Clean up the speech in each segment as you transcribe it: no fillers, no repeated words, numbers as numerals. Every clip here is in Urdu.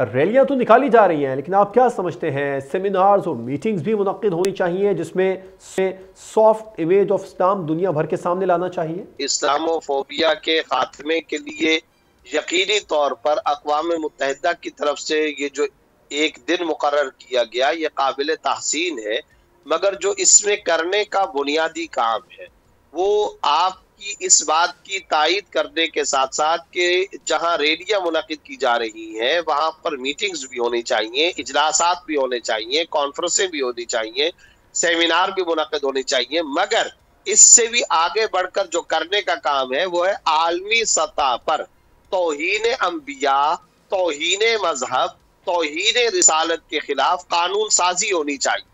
ریلیاں تو نکالی جا رہی ہیں، لیکن آپ کیا سمجھتے ہیں سیمینارز اور میٹنگز بھی منعقد ہونی چاہیے جس میں سافٹ امیج آف اسلام دنیا بھر کے سامنے لانا چاہیے؟ اسلاموفوبیا کے خاتمے کے لیے یقینی طور پر اقوام متحدہ کی طرف سے یہ جو ایک دن مقرر کیا گیا یہ قابل تحسین ہے، مگر جو اس میں کرنے کا بنیادی کام ہے وہ آپ کی اس بات کی تائید کرنے کے ساتھ ساتھ کہ جہاں ریلیاں منعقد کی جا رہی ہیں وہاں پر میٹنگز بھی ہونی چاہیے، اجلاسات بھی ہونے چاہیے، کانفرنسیں بھی ہونی چاہیے، سیمینار بھی منعقد ہونے چاہیے، مگر اس سے بھی آگے بڑھ کر جو کرنے کا کام ہے وہ ہے عالمی سطح پر توہین انبیاء، توہین مذہب، توہین رسالت کے خلاف قانون سازی ہونی چاہیے،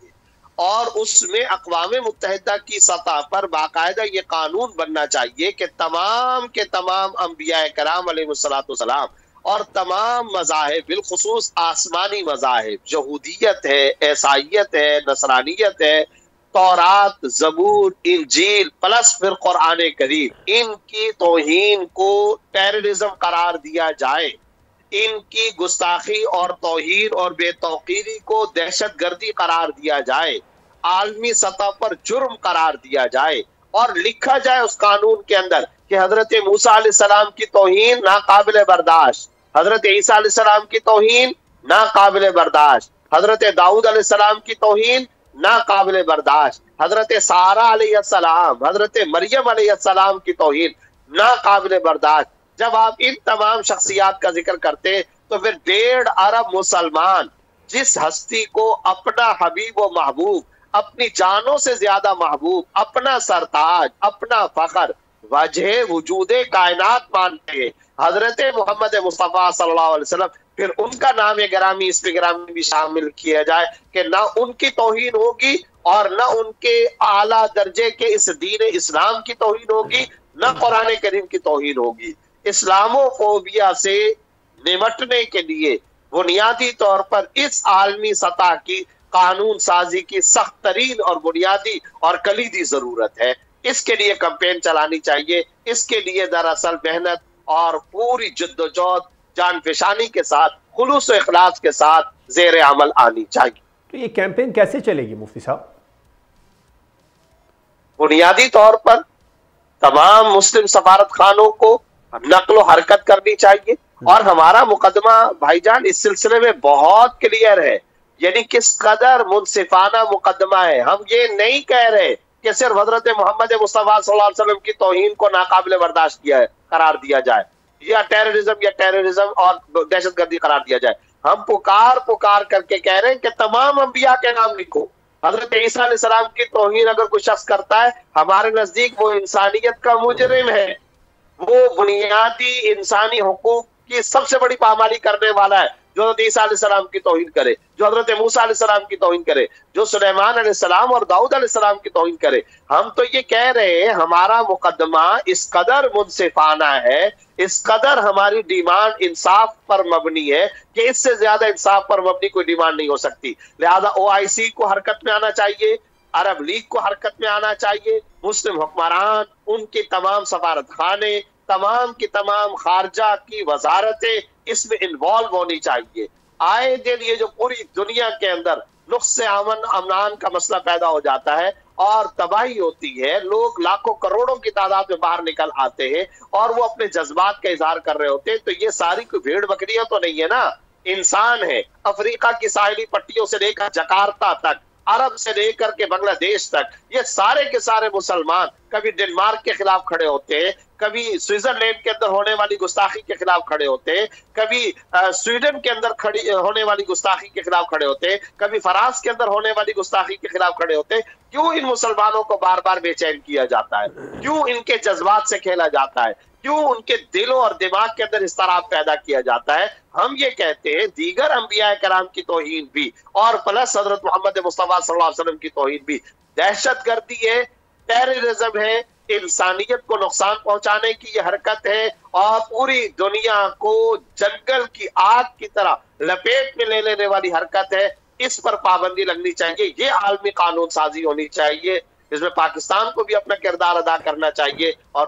اور اس میں اقوام متحدہ کی سطح پر باقاعدہ یہ قانون بننا چاہیے کہ تمام کے تمام انبیاء کرام علیہ السلام اور تمام مذاہب بالخصوص آسمانی مذاہب یہودیت ہے، عیسائیت ہے، نصرانیت ہے، تورات، زبور، انجیل پلس پھر قرآن کریم، ان کی توہین کو ٹیررزم قرار دیا جائے، ان کی گستاخی اور توہین اور بے توقیری کو دہشت گردی قرار دیا جائے، عالمی سطح پر جرم قرار دیا جائے، اور لکھا جائے اس قانون کے اندر کہ حضرت موسیٰ علیہ السلام کی توہین ناقابل برداشت، حضرت عیسیٰ علیہ السلام کی توہین ناقابل برداشت، حضرت داؤد علیہ السلام کی توہین ناقابل برداشت، حضرت سارہ علیہ السلام، حضرت مریم علیہ السلام کی توہین ناقابل برداشت۔ جب آپ ان تمام شخصیات کا ذکر کرتے تو پھر 1.5 ارب مسلمان جس ہستی کو اپنا حبیب و محبوب، اپنی جانوں سے زیادہ محبوب، اپنا سرتاج، اپنا فخر، وجہ وجود کائنات مانتے ہیں حضرت محمد مصطفیٰ صلی اللہ علیہ وسلم، پھر ان کا نام گرامی اس پہ گرامی بھی شامل کیا جائے کہ نہ ان کی توہین ہوگی اور نہ ان کے اعلیٰ درجے کے اس دین اسلام کی توہین ہوگی، نہ قرآن کریم کی توہین ہوگی۔ اسلاموفوبیا سے نمٹنے کے لیے بنیادی طور پر اس عالمی سطح کی قانون سازی کی سخت ترین اور بنیادی اور کلیدی ضرورت ہے۔ اس کے لیے کمپین چلانی چاہیے، اس کے لیے دراصل محنت اور پوری جدوجہد جان فشانی کے ساتھ، خلوص و اخلاص کے ساتھ زیر عمل آنی چاہیے۔ تو یہ کیمپین کیسے چلے گی مفتی صاحب؟ بنیادی طور پر تمام مسلم سفارت خانوں کو نقل و حرکت کرنی چاہیے، اور ہمارا مقدمہ بھائی جان اس سلسلے میں بہت کلیئر ہے، یعنی کس قدر منصفانہ مقدمہ ہے۔ ہم یہ نہیں کہہ رہے کہ صرف حضرت محمد مصطفیٰ صلی اللہ علیہ وسلم کی توہین کو ناقابل برداشت قرار دیا جائے، یا ٹیررزم اور دہشت گردی قرار دیا جائے۔ ہم پکار کر کے کہہ رہے ہیں کہ تمام انبیاء کے نام لکھو۔ حضرت عیسیٰ علیہ السلام کی توہین اگر کوئی شخص کرتا ہے، ہمارے نزدیک وہ انسانیت کا مجرم ہے، وہ بنیادی انسانی حقوق کی سب سے بڑی پامالی کرنے والا ہے، جو حضرت عیسیٰ علیہ السلام کی توہین کرے، جو حضرت موسیٰ علیہ السلام کی توہین کرے، جو سلیمان علیہ السلام اور داؤد علیہ السلام کی توہین کرے۔ ہم تو یہ کہہ رہے ہیں ہمارا مقدمہ اس قدر منصفانہ ہے، اس قدر ہماری ڈیمانڈ انصاف پر مبنی ہے کہ اس سے زیادہ انصاف پر مبنی کوئی ڈیمانڈ نہیں ہو سکتی۔ لہذا OIC کو حرکت میں آنا چاہیے، عرب لیگ کو حرکت میں آنا چاہیے، مسلم حکمران، ان کی تمام سفارت خانے، تمام کی تمام خارجہ کی وزارتیں اس میں انوالو ہونی چاہیے۔ آئے دن یہ جو پوری دنیا کے اندر نقص امن کا مسئلہ پیدا ہو جاتا ہے اور تباہی ہوتی ہے، لوگ لاکھوں کروڑوں کی تعداد میں باہر نکل آتے ہیں اور وہ اپنے جذبات کا اظہار کر رہے ہوتے ہیں، تو یہ ساری کوئی بھیڑ بکریاں تو نہیں ہے نا، انسان ہے۔ افریقہ کی ساحلی پٹیوں سے لے کر جکارتا تک، عرب سے لے کر کے بنگلہ دیش تک، یہ سارے کے سارے مسلمان کبھی ڈنمارک کے خلاف کھڑے ہوتے ہیں، کبھی سوئٹزرلینڈ کے اندر ہونے والی گستاخی کے خلاف کھڑے ہوتے ہیں، کبھی سویڈن کے اندر ہونے والی گستاخی کے خلاف کھڑے ہوتے ہیں، کبھی فرانس کے اندر ہونے والی گستاخی کے خلاف کھڑے ہوتے ہیں۔ کیوں ان مسلمانوں کو بار بار بے چین کیا جاتا ہے؟ کیوں ان کے جذبات سے کھیلا جاتا ہے؟ کیوں ان کے دلوں اور دماغ کے اندر اضطراب پیدا کیا جاتا ہے؟ ہم یہ کہتے ہیں دیگر انبیاء کرام کی توہین بھی اور پلس حضرت محمد مصطفیٰ صلی اللہ علیہ وسلم کی توہین بھی دہشت گردی ہے، ٹیررزم ہے، انسانیت کو نقصان پہنچانے کی یہ حرکت ہے، اور پوری دنیا کو جنگل کی آگ کی طرح لپیٹ میں لے لینے والی حرکت ہے۔ اس پر پابندی لگنی چاہیے، یہ عالمی قانون سازی ہونی چاہیے، اس میں پاکستان کو بھی اپنا کردار ادا کرنا چاہیے اور